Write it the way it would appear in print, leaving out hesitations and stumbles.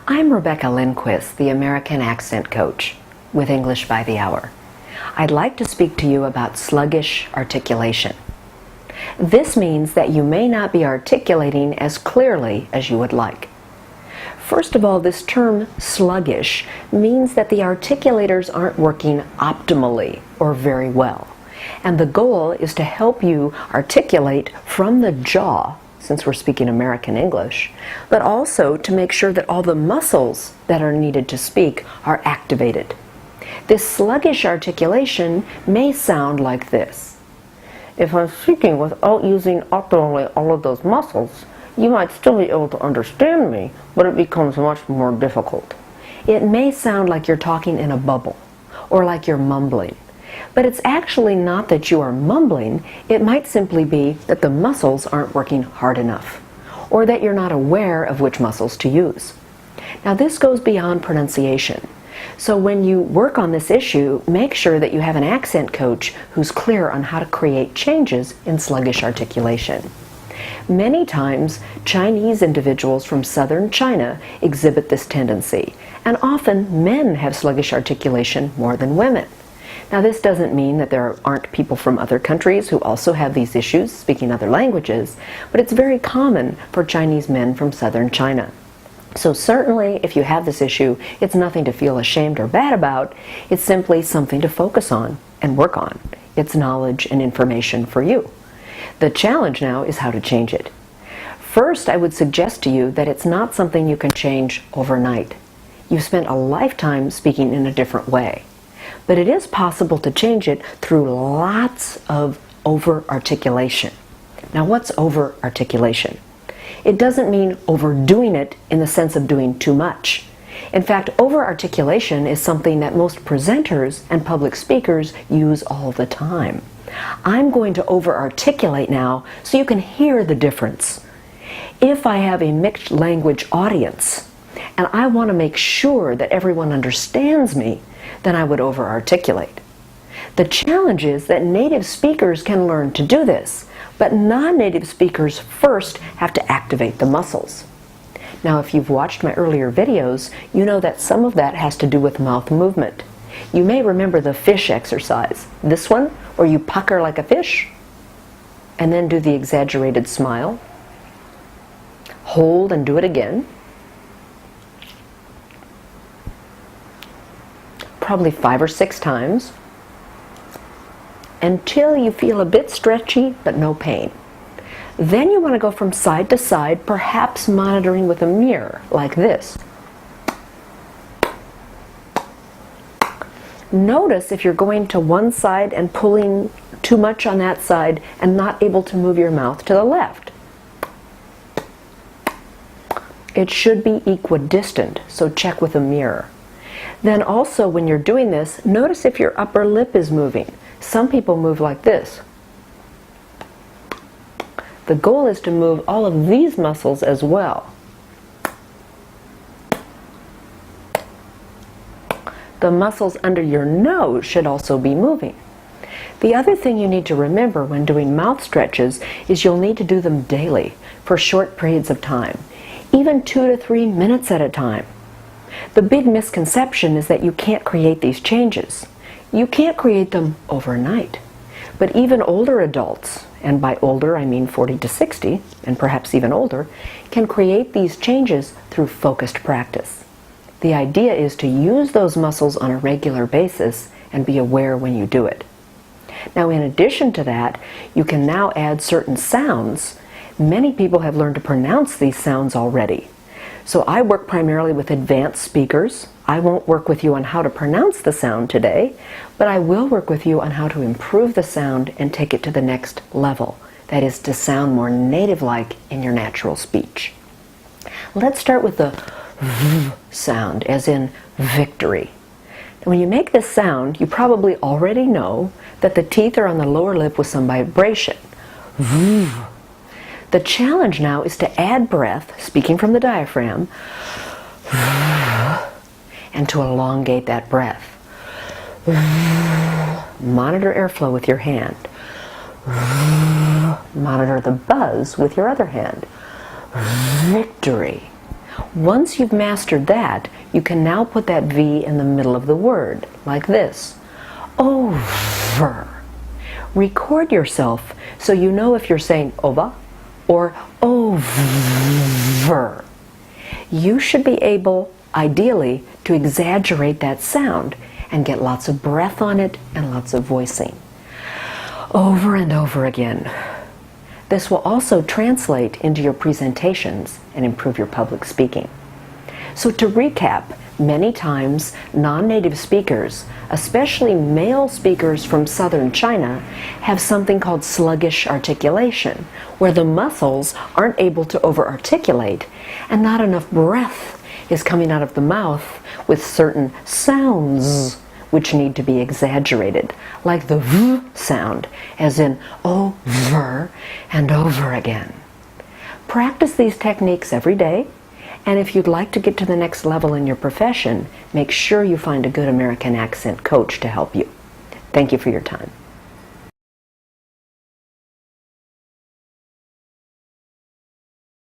I'm Rebecca Lindquist, the American Accent Coach with English by the Hour. I'd like to speak to you about sluggish articulation. This means that you may not be articulating as clearly as you would like. First of all, this term sluggish means that the articulators aren't working optimally or very well. And the goal is to help you articulate from the jaw, since we're speaking American English, but also to make sure that all the muscles that are needed to speak are activated. This sluggish articulation may sound like this. If I'm speaking without using optimally all of those muscles, you might still be able to understand me, but it becomes much more difficult. It may sound like you're talking in a bubble, or like you're mumbling. But it's actually not that you are mumbling, it might simply be that the muscles aren't working hard enough, or that you're not aware of which muscles to use. Now this goes beyond pronunciation. So when you work on this issue, make sure that you have an accent coach who's clear on how to create changes in sluggish articulation. Many times, Chinese individuals from southern China exhibit this tendency, and often men have sluggish articulation more than women. Now this doesn't mean that there aren't people from other countries who also have these issues, speaking other languages, but it's very common for Chinese men from southern China. So certainly if you have this issue, it's nothing to feel ashamed or bad about, it's simply something to focus on and work on. It's knowledge and information for you. The challenge now is how to change it. First, I would suggest to you that it's not something you can change overnight. You've spent a lifetime speaking in a different way. But it is possible to change it through lots of over-articulation. Now what's over-articulation? It doesn't mean overdoing it in the sense of doing too much. In fact, over-articulation is something that most presenters and public speakers use all the time. I'm going to over-articulate now so you can hear the difference. If I have a mixed language audience and I want to make sure that everyone understands me, then I would over-articulate. The challenge is that native speakers can learn to do this, but non-native speakers first have to activate the muscles. Now, if you've watched my earlier videos, you know that some of that has to do with mouth movement. You may remember the fish exercise, this one, where you pucker like a fish, and then do the exaggerated smile. Hold and do it again. Probably 5 or 6 times, until you feel a bit stretchy but no pain. Then you want to go from side to side, perhaps monitoring with a mirror, like this. Notice if you're going to one side and pulling too much on that side and not able to move your mouth to the left. It should be equidistant, so check with a mirror. Then also when you're doing this, notice if your upper lip is moving. Some people move like this. The goal is to move all of these muscles as well. The muscles under your nose should also be moving. The other thing you need to remember when doing mouth stretches is you'll need to do them daily for short periods of time, even 2 to 3 minutes at a time. The big misconception is that you can't create these changes. You can't create them overnight. But even older adults, and by older I mean 40 to 60, and perhaps even older, can create these changes through focused practice. The idea is to use those muscles on a regular basis and be aware when you do it. Now in addition to that, you can now add certain sounds. Many people have learned to pronounce these sounds already. So I work primarily with advanced speakers. I won't work with you on how to pronounce the sound today, but I will work with you on how to improve the sound and take it to the next level. That is to sound more native-like in your natural speech. Let's start with the V sound, as in victory. Now, when you make this sound, you probably already know that the teeth are on the lower lip with some vibration. V. The challenge now is to add breath, speaking from the diaphragm, and to elongate that breath. Monitor airflow with your hand. Monitor the buzz with your other hand. Victory. Once you've mastered that, you can now put that V in the middle of the word, like this. Over. Record yourself so you know if you're saying over or over. You should be able, ideally, to exaggerate that sound and get lots of breath on it and lots of voicing. Over and over again. This will also translate into your presentations and improve your public speaking. So to recap, many times non-native speakers, especially male speakers from southern China, have something called sluggish articulation, where the muscles aren't able to over-articulate and not enough breath is coming out of the mouth with certain sounds which need to be exaggerated, like the V sound, as in over and over again. Practice these techniques every day, and if you'd like to get to the next level in your profession, make sure you find a good American accent coach to help you. Thank you for your time.